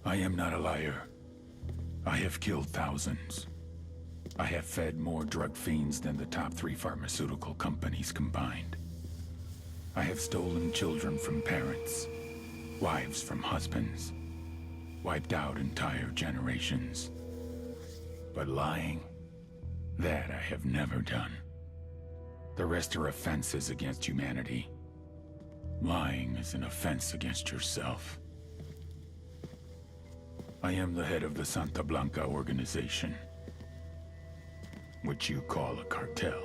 I am not a liar. I have killed thousands. I have fed more drug fiends than the top 3 pharmaceutical companies combined. I have stolen children from parents, wives from husbands, wiped out entire generations. But lying, that I have never done. The rest are offenses against humanity. Lying is an offense against yourself. I am the head of the Santa Blanca organization, which you call a cartel.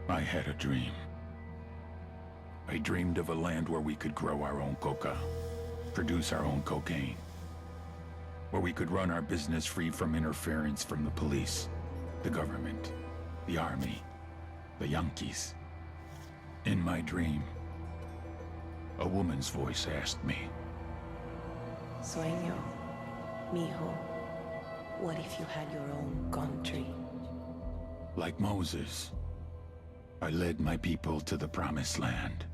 I had a dream. I dreamed of a land where we could grow our own coca, produce our own cocaine, where we could run our business free from interference from the police, the government, the army, the Yankees. In my dream, a woman's voice asked me, Sueño, mijo, what if you had your own country? like Moses, I led my people to the promised land,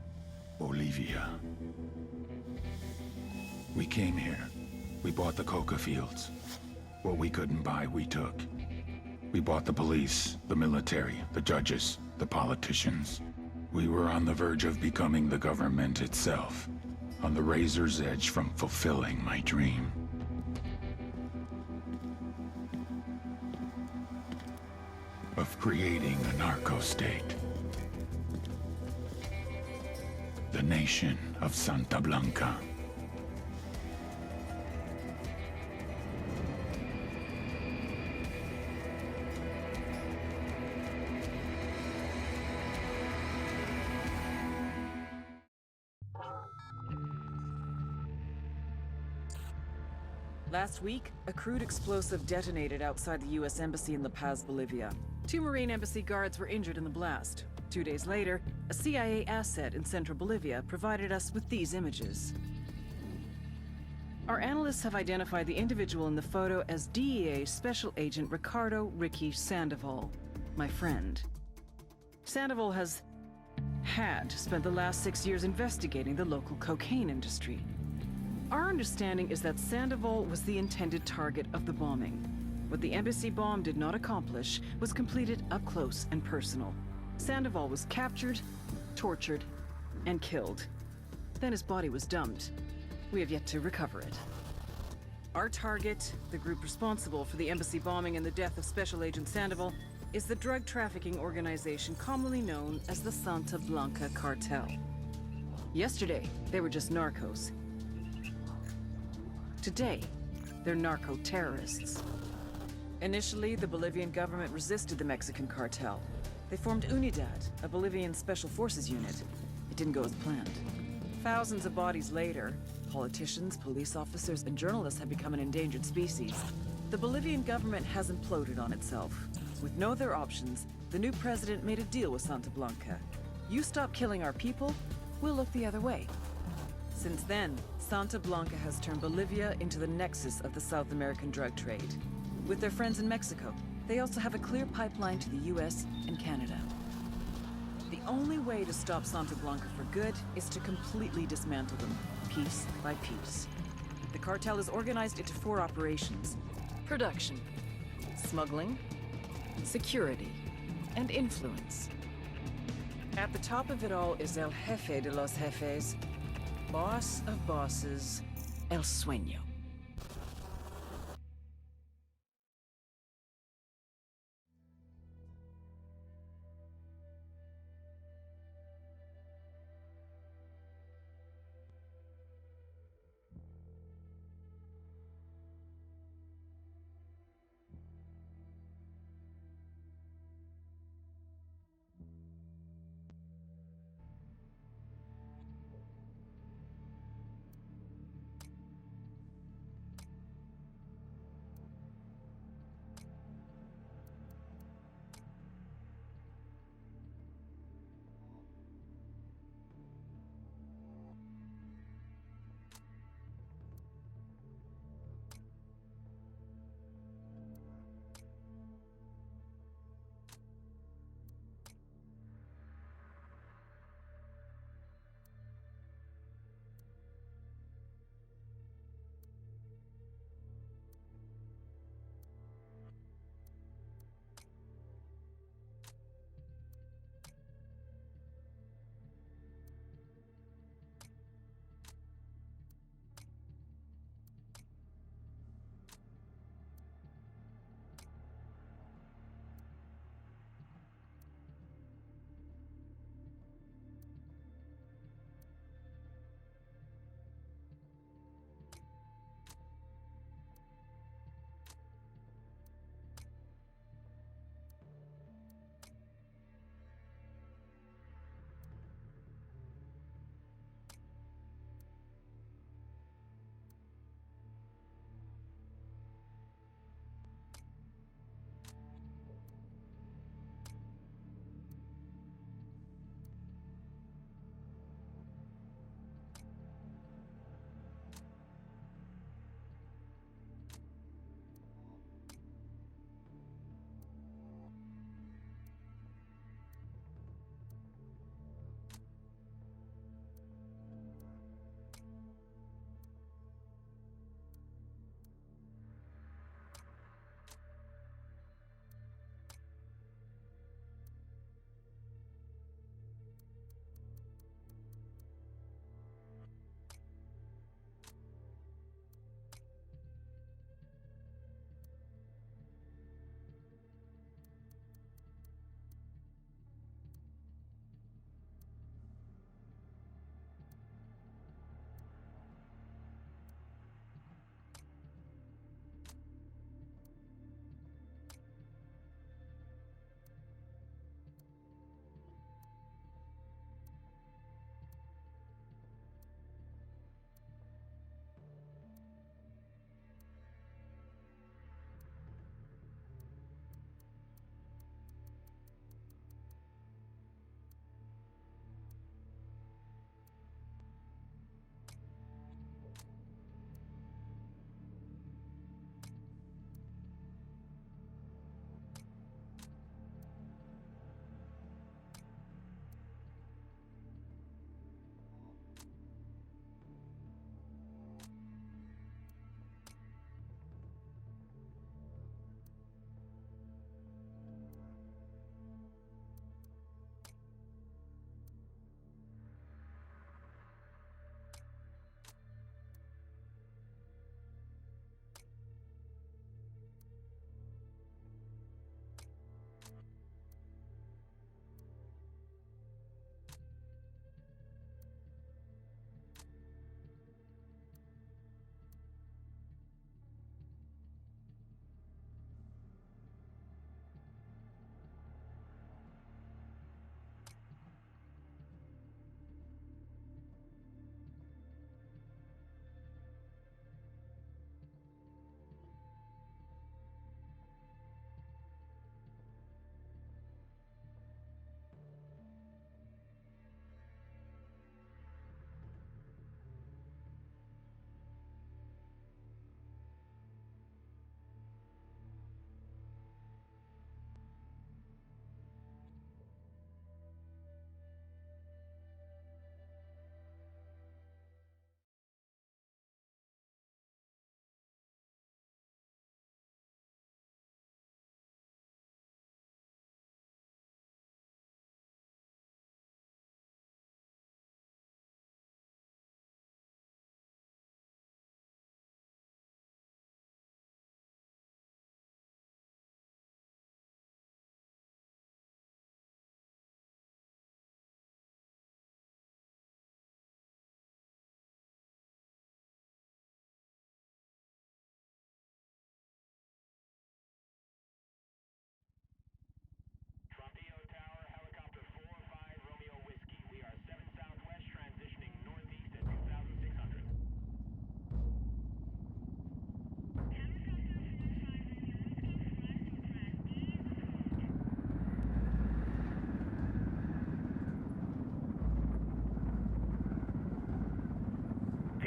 Bolivia. We came here. We bought the coca fields. What we couldn't buy, we took. We bought the police, the military, the judges, the politicians. We were on the verge of becoming the government itself, on the razor's edge from fulfilling my dream. Of creating a narco-state. The nation of Santa Blanca. Last week, a crude explosive detonated outside the U.S. Embassy in La Paz, Bolivia. 2 Marine Embassy guards were injured in the blast. 2 days later, a CIA asset in central Bolivia provided us with these images. Our analysts have identified the individual in the photo as DEA Special Agent Ricardo Ricky Sandoval, my friend. Sandoval had spent the last 6 years investigating the local cocaine industry. Our understanding is that Sandoval was the intended target of the bombing. What the embassy bomb did not accomplish was completed up close and personal. Sandoval was captured, tortured, and killed. Then his body was dumped. We have yet to recover it. Our target, the group responsible for the embassy bombing and the death of Special Agent Sandoval, is the drug trafficking organization commonly known as the Santa Blanca Cartel. Yesterday, they were just narcos. Today, they're narco-terrorists. Initially, the Bolivian government resisted the Mexican cartel. They formed UNIDAD, a Bolivian special forces unit. It didn't go as planned. Thousands of bodies later, politicians, police officers, and journalists have become an endangered species. The Bolivian government has imploded on itself. With no other options, the new president made a deal with Santa Blanca. You stop killing our people, we'll look the other way. Since then, Santa Blanca has turned Bolivia into the nexus of the South American drug trade. With their friends in Mexico, they also have a clear pipeline to the US and Canada. The only way to stop Santa Blanca for good is to completely dismantle them, piece by piece. The cartel is organized into 4 operations: production, smuggling, security, and influence. At the top of it all is El Jefe de los Jefes, boss of bosses, El Sueño.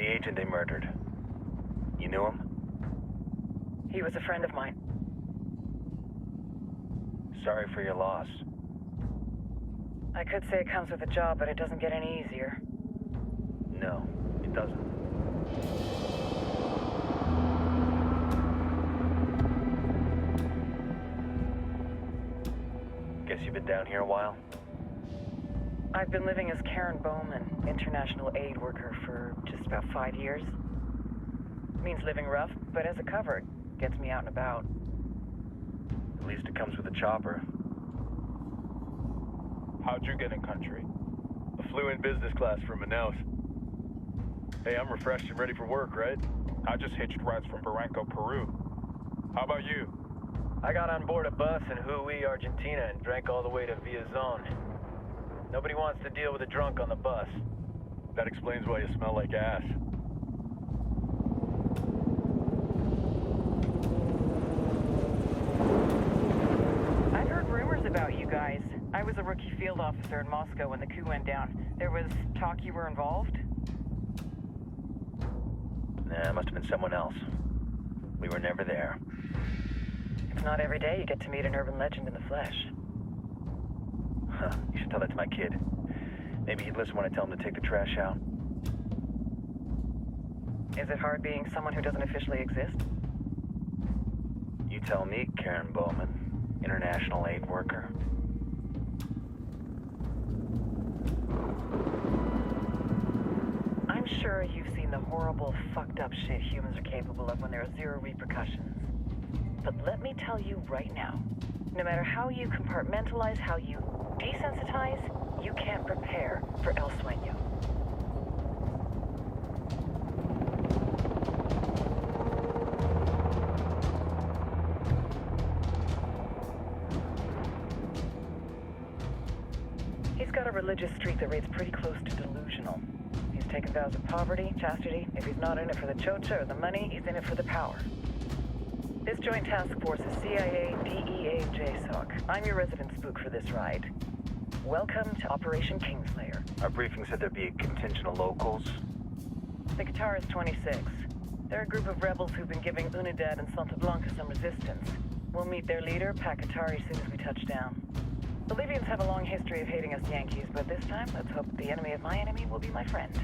agent they murdered. You knew him? He was a friend of mine. Sorry for your loss. I could say it comes with a job, but it doesn't get any easier. No, it doesn't. Guess you've been down here a while? I've been living as Karen Bowman, international aid worker, for just about 5 years. Means living rough, but as a cover, it gets me out and about. At least it comes with a chopper. How'd you get in country? I flew in business class from Manaus. Hey, I'm refreshed and ready for work, right? I just hitched rides from Barranco, Peru. How about you? I got on board a bus in Hui, Argentina, and drank all the way to Villazon. Nobody wants to deal with a drunk on the bus. That explains why you smell like ass. I've heard rumors about you guys. I was a rookie field officer in Moscow when the coup went down. There was talk you were involved? Nah, it must have been someone else. We were never there. It's not every day you get to meet an urban legend in the flesh. Huh, you should tell that to my kid. Maybe he'd listen when I tell him to take the trash out. Is it hard being someone who doesn't officially exist? You tell me, Karen Bowman, international aid worker. I'm sure you've seen the horrible, fucked up shit humans are capable of when there are zero repercussions. But let me tell you right now, no matter how you compartmentalize, how you desensitize, you can't prepare for El Sueño. He's got a religious streak that rates pretty close to delusional. He's taken vows of poverty, chastity. If he's not in it for the chocha or the money, he's in it for the power. This joint task force is CIA, DEA, JSOC. I'm your resident spook for this ride. Welcome to Operation Kingslayer. Our briefing said there'd be a contingent of locals. The Qatar is 26. They're a group of rebels who've been giving Unidad and Santa Blanca some resistance. We'll meet their leader, Pakatari, soon as we touch down. Bolivians have a long history of hating us Yankees, but this time, let's hope the enemy of my enemy will be my friend.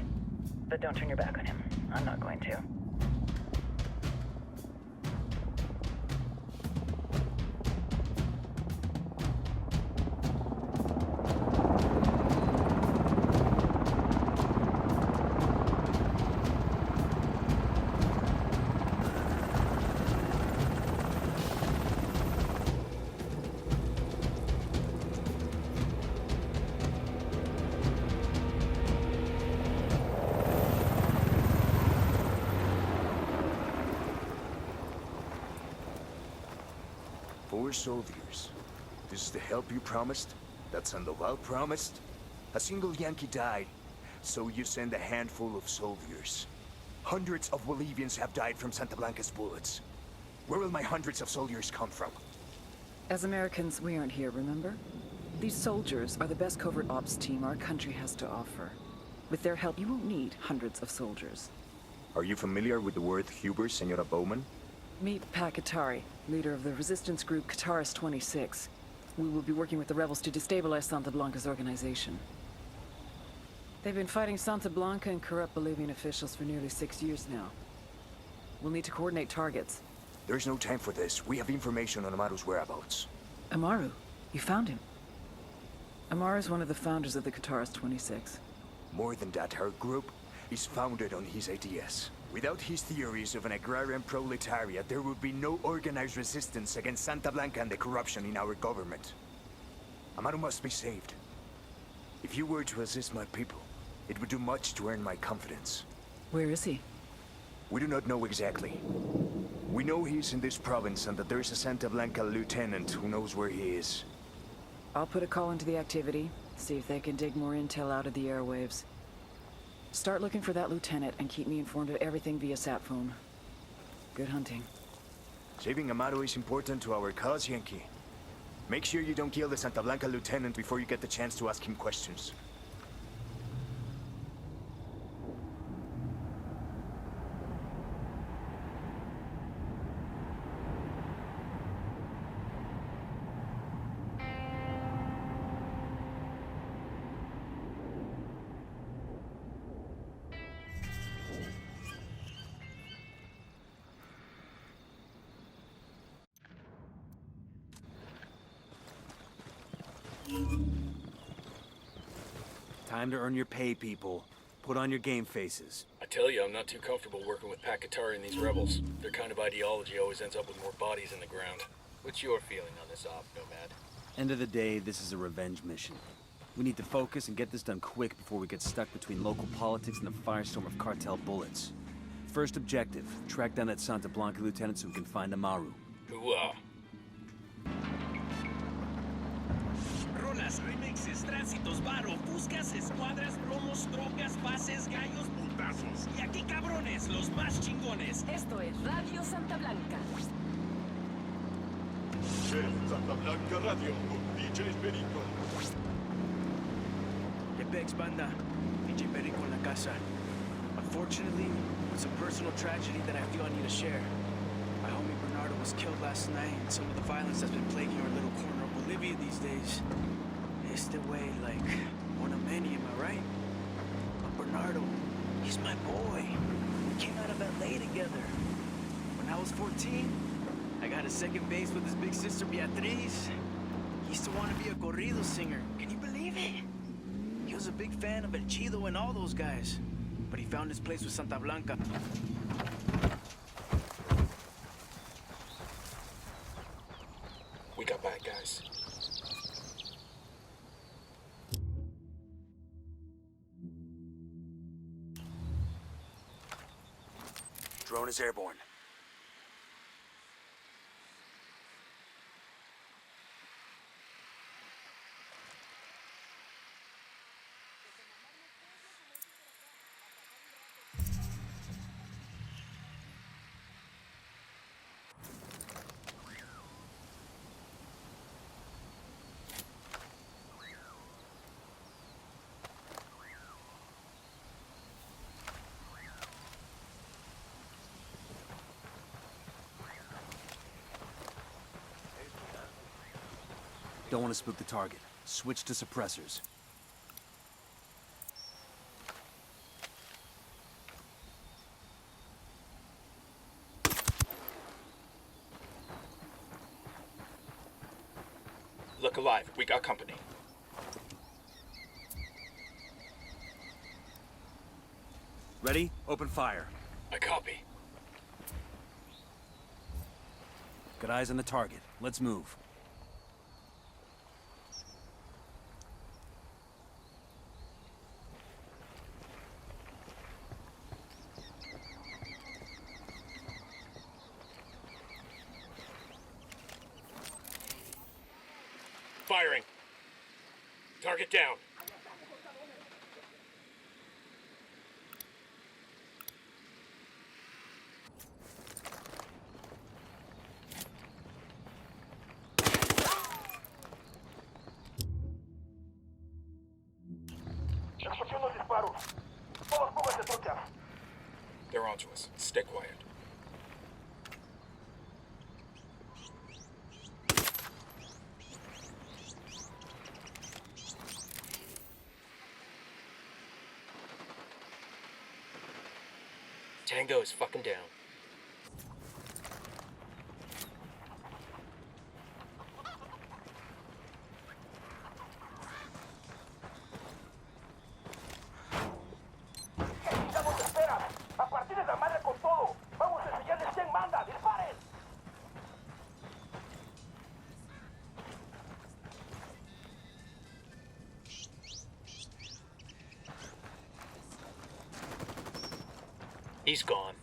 But don't turn your back on him. I'm not going to. Four soldiers. This is the help you promised? That Sandoval promised? A single Yankee died, so you send a handful of soldiers. Hundreds of Bolivians have died from Santa Blanca's bullets. Where will my hundreds of soldiers come from? As Americans, we aren't here, remember? These soldiers are the best covert ops team our country has to offer. With their help, you won't need hundreds of soldiers. Are you familiar with the word Huber, Senora Bowman? Meet Pakatari, leader of the resistance group Qatar's 26. We will be working with the rebels to destabilize Santa Blanca's organization. They've been fighting Santa Blanca and corrupt Bolivian officials for nearly 6 years now. We'll need to coordinate targets. There's no time for this. We have information on Amaru's whereabouts. Amaru? You found him? Amaru is one of the founders of the Qatar's 26. More than that, our group is founded on his ideas. Without his theories of an agrarian proletariat, there would be no organized resistance against Santa Blanca and the corruption in our government. Amaru must be saved. If you were to assist my people, it would do much to earn my confidence. Where is he? We do not know exactly. We know he's in this province and that there is a Santa Blanca lieutenant who knows where he is. I'll put a call into the activity, see if they can dig more intel out of the airwaves. Start looking for that lieutenant and keep me informed of everything via sat phone. Good hunting. Saving Amaru is important to our cause, Yankee. Make sure you don't kill the Santa Blanca lieutenant before you get the chance to ask him questions. Time to earn your pay, people. Put on your game faces. I tell you, I'm not too comfortable working with Pakatari and these rebels. Their kind of ideology always ends up with more bodies in the ground. What's your feeling on this op, Nomad? End of the day, this is a revenge mission. We need to focus and get this done quick before we get stuck between local politics and the firestorm of cartel bullets. First objective, track down that Santa Blanca lieutenant so we can find Amaru. Hooah. Rolas, remixes, tránsitos, varo, buscas, escuadras, promos, drogas, pases, gallos, putazos. Y aquí cabrones, los más chingones. Esto es Radio Santa Blanca. Santa Blanca Radio con DJ Perico. Tepex banda, DJ Perico en la casa. Unfortunately, it's a personal tragedy that I feel I need to share. My homie Bernardo was killed last night, and some of the violence that's been plaguing our little corner of Bolivia these days. It's the way, like, one of many, am I right? But Bernardo, he's my boy. We came out of LA together. When I was 14, I got a second base with his big sister Beatriz. He used to want to be a corrido singer. Can you believe it? He was a big fan of El Chido and all those guys. But he found his place with Santa Blanca. We got bad guys. Drone is airborne. Don't want to spook the target. Switch to suppressors. Look alive. We got company. Ready? Open fire. I copy. Got eyes on the target. Let's move. Firing. Target down. They're onto us. Stay quiet. Tango is fucking down. He's gone.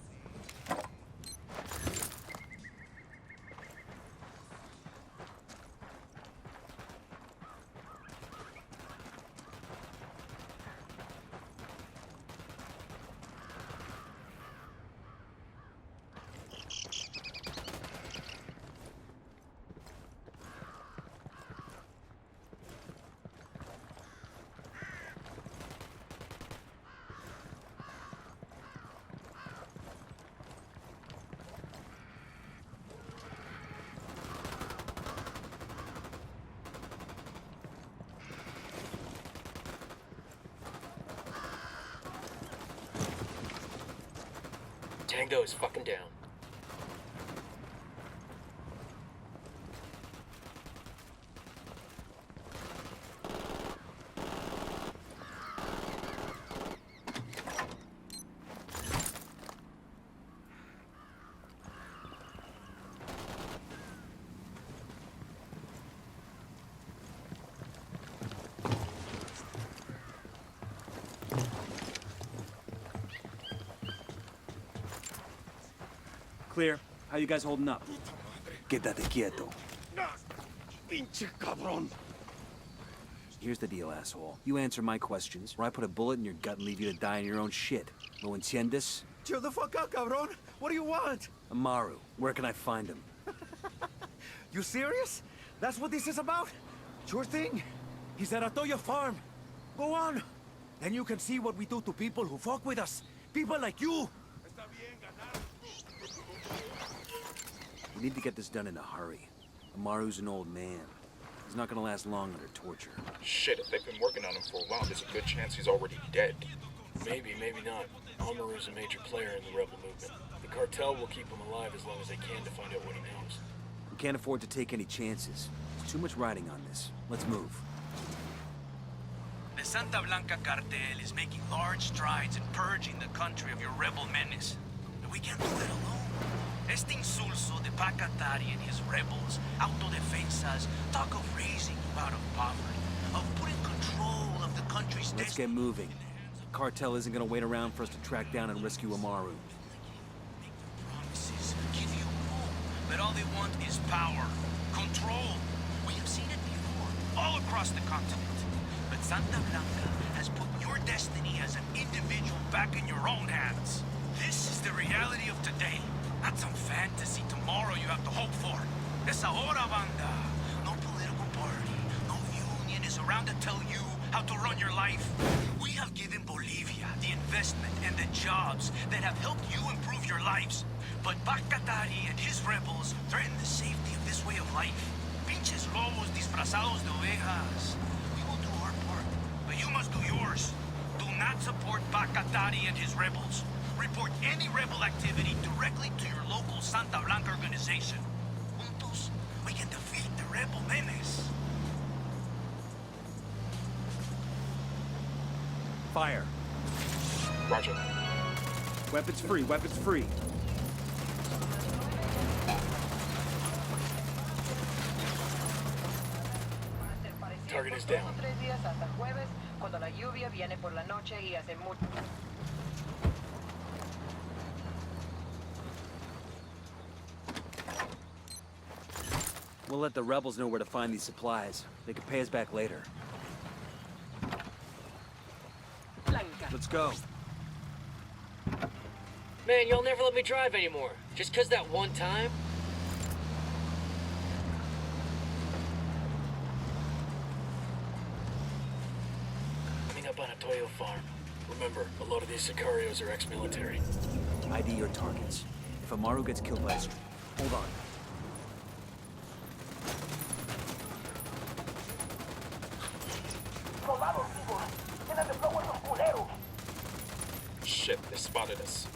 Tango is fucking down. Clear. How you guys holding up? Quédate quieto. Pinche cabrón. Here's the deal, asshole. You answer my questions, or I put a bullet in your gut and leave you to die in your own shit. ¿Lo entiendes? Chill the fuck out, cabrón. What do you want? Amaru, where can I find him? You serious? That's what this is about? Sure thing. He's at Atoya Farm. Go on. Then you can see what we do to people who fuck with us. People like you. We need to get this done in a hurry. Amaru's an old man. He's not gonna last long under torture. Shit, if they've been working on him for a while, there's a good chance he's already dead. Maybe, maybe not. Amaru's a major player in the rebel movement. The cartel will keep him alive as long as they can to find out what he knows. We can't afford to take any chances. There's too much riding on this. Let's move. The Santa Blanca cartel is making large strides in purging the country of your rebel menace. But we can't do it alone. Este insulso de Pacatari and his rebels, autodefensas, talk of raising you out of poverty, of putting control of the country's Let's get moving. The cartel isn't gonna wait around for us to track down and rescue Amaru. Promises give you hope, but all they want is power, control. We have seen it before, all across the continent. But Santa Blanca has put your destiny as an individual back in your own hands. This is the reality of today. Not some fantasy tomorrow you have to hope for. Es ahora, banda. No political party, no union is around to tell you how to run your life. We have given Bolivia the investment and the jobs that have helped you improve your lives. But Pacatari and his rebels threaten the safety of this way of life. Pinches lobos disfrazados de ovejas. We will do our part, but you must do yours. Do not support Pacatari and his rebels. Report any rebel activity directly to your local Santa Blanca organization. Juntos, we can defeat the rebel menace. Fire. Roger. Weapons free, weapons free. Target is down. We'll let the rebels know where to find these supplies. They can pay us back later. Let's go. Man, y'all never let me drive anymore. Just 'cause that one time? Coming up on a Toyo farm. Remember, a lot of these sicarios are ex-military. ID your targets. If Amaru gets killed by a... Hold on. Shit, they spotted us.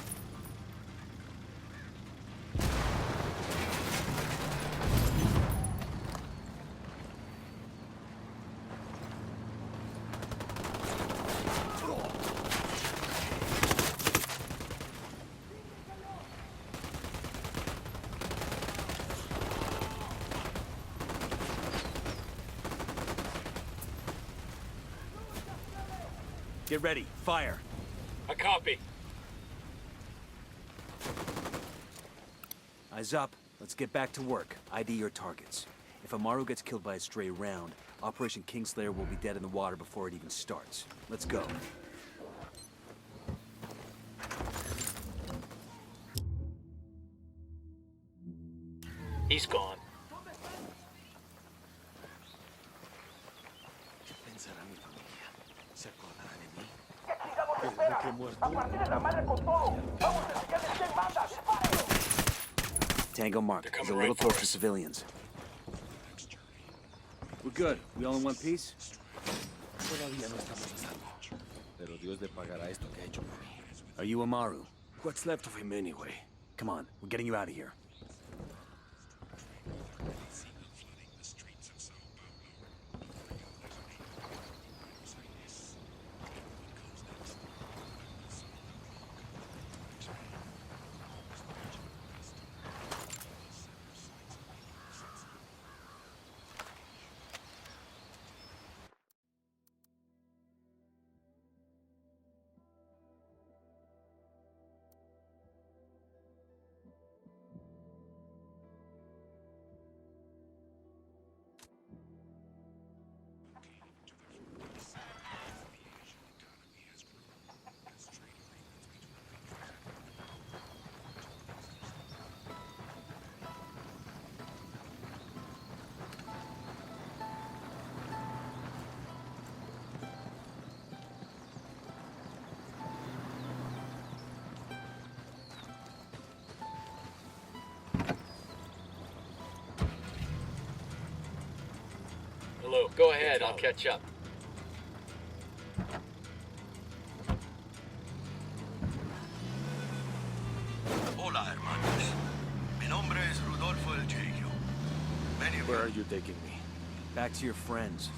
Get ready. Fire. A copy. Eyes up. Let's get back to work. ID your targets. If Amaru gets killed by a stray round, Operation Kingslayer will be dead in the water before it even starts. Let's go. He's gone. Tango marked. There's a little close for civilians. We're good. We all in one piece? Todavía no estamos a salvo. Pero Dios le pagará esto que ha hecho por mí. Are you Amaru? What's left of him anyway? Come on, we're getting you out of here. go ahead, I'll catch up. Hola, hermanos. Mi nombre es Rodolfo el Jeio. Where are you taking me? Back to your friends.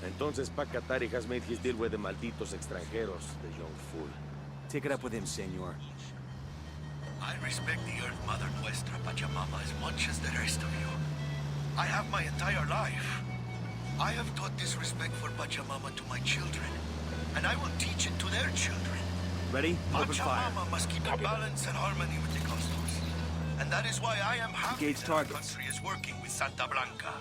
Entonces Pacatari has made his deal with the malditos extranjeros, the young fool. Take it up with him, senor. I respect the Earth Mother Nuestra Pachamama as much as the rest of you. I have my entire life. I have taught this respect for Pachamama to my children, and I will teach it to their children. Ready? Open fire. Pachamama must keep in balance and harmony with the cosmos. And that is why I am happy Engage that our targets. country is working with Santa Blanca.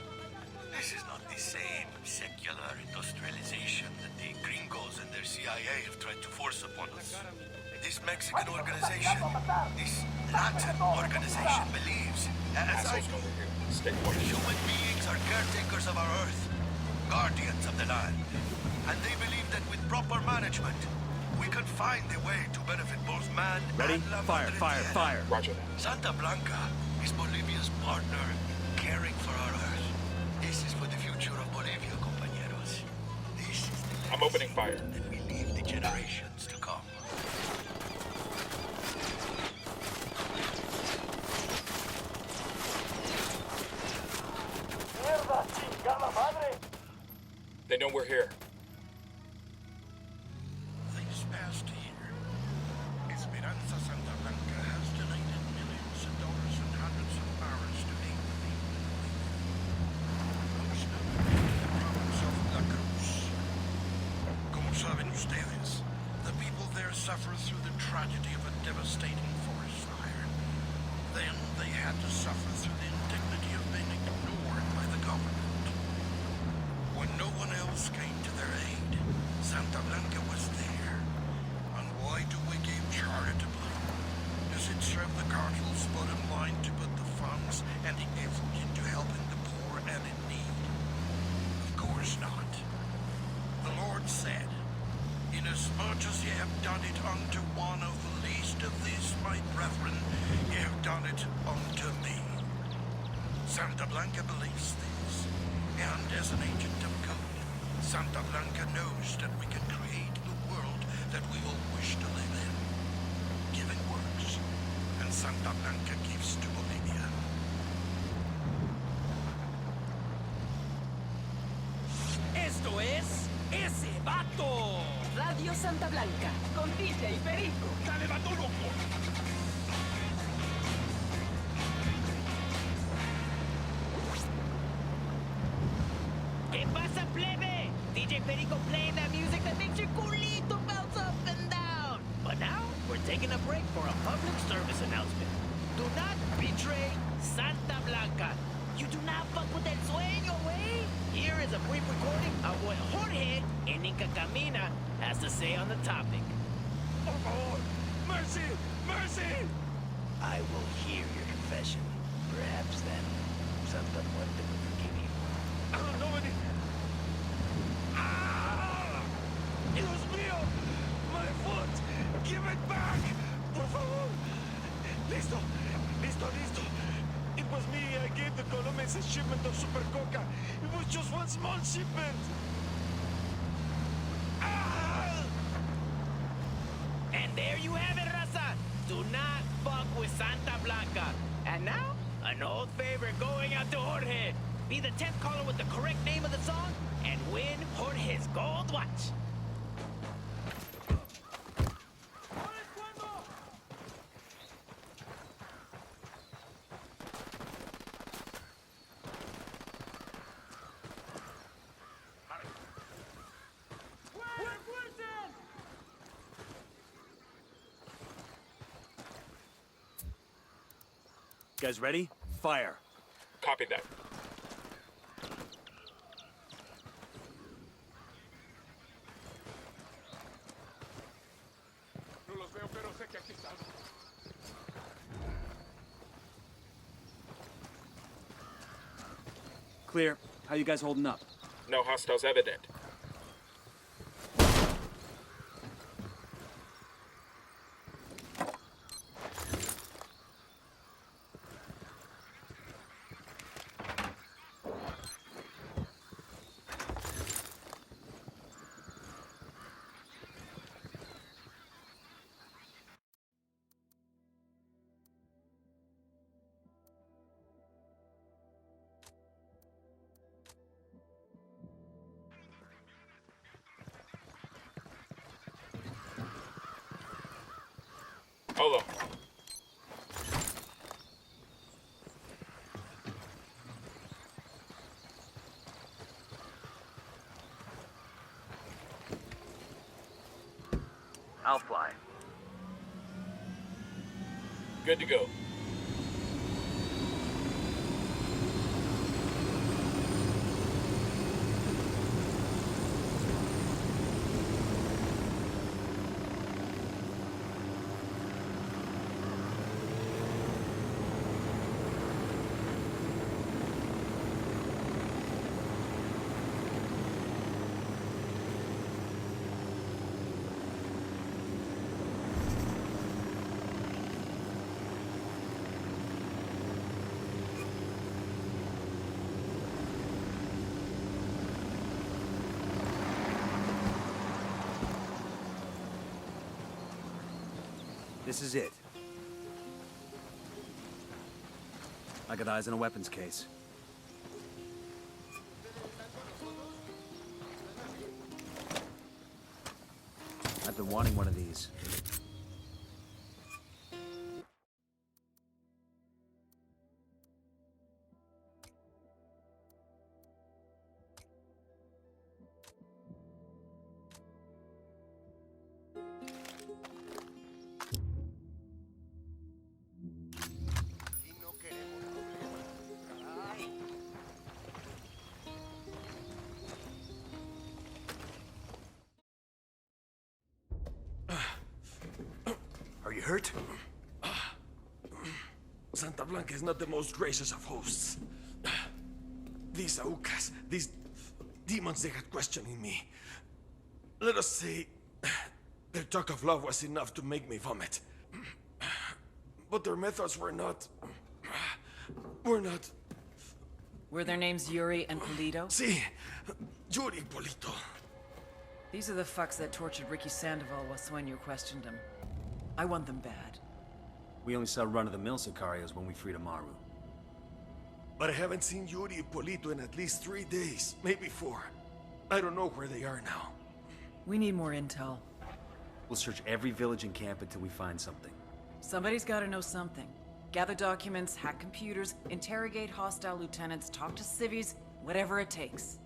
This is not the same secular industrialization that the gringos and their CIA have tried to force upon us. This Mexican organization, this Latin organization believes, as I do, human beings are caretakers of our Earth, guardians of the land. And they believe that with proper management, we can find a way to benefit both man Ready? and La Fire, Madre fire, Tierra. fire. Roger that. Santa Blanca is Bolivia's partner in caring for our Earth. This is for the future of Bolivia, compañeros. This is the I'm opening fire. that we leave the generations to come. They know we're here. This past year, Esperanza Santa Blanca has donated millions of dollars and hundreds of hours to aid the people of Bolivia. Most notably, the province of La Cruz. Como saben ustedes, the people there suffer through the tragedy of a devastating forest fire. Then they had to suffer through the indignity of being ignored by the government. When no one else came to their aid, Santa Blanca was there. And why do we give charitably? Does it serve the cartel's bottom line to put the funds and the effort into helping the poor and in need? Of course not. The Lord said, "Inasmuch as ye have done it unto one of the least of these my brethren, ye have done it unto me." Santa Blanca believes this, and as an agent of good, Santa Blanca knows that we can create the world that we all wish to live in. Giving works, and Santa Blanca gives to Bolivia. Esto es ese vato. Radio Santa Blanca, con DJ Perico. Dale, vato loco. ¿Qué pasa, plebe? DJ Perico playing that music that makes your culito bounce up and down. But now, we're taking a break for a public service announcement. Do not betray Santa Blanca. You do not fuck with el sueño, wey. Here is a brief recording of what Jorge in Inca Camina has to say on the topic. Por favor. Mercy! Mercy! I will hear your confession. Perhaps then, Santa Muerte will forgive you. Nobody. Ah! Dios mío! My foot! Give it back! Por favor! Listo! Listo! Listo! It was me. I gave the Colombians a shipment of Super Coca. It was just one small shipment. Ah! And there you have it, raza. Do not fuck with Santa Blanca. And now, an old favor going out to Jorge. Be the 10th caller with the correct name of the song and win Jorge's gold watch. Guys ready? Fire. Copy that. Clear. How you guys holding up? No hostiles evident. I'll fly. Good to go. This is it. I got eyes on a weapons case. I've been wanting one of these. Are you hurt? Santa Blanca is not the most gracious of hosts. These Aucas, these demons, they had questioning me. Let us say, their talk of love was enough to make me vomit. But their methods were not... Were their names Yuri and Polito? Si, Yuri Polito. These are the fucks that tortured Ricky Sandoval while Sueño questioned him. I want them bad. We only saw run-of-the-mill Sicarios when we freed Amaru. But I haven't seen Yuri and Polito in at least 3 days, maybe 4. I don't know where they are now. We need more intel. We'll search every village and camp until we find something. Somebody's gotta know something. Gather documents, hack computers, interrogate hostile lieutenants, talk to civvies, whatever it takes.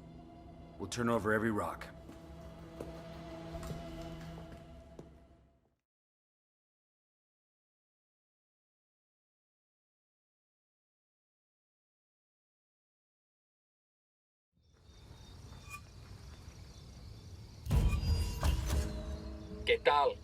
We'll turn over every rock. ¿Qué tal?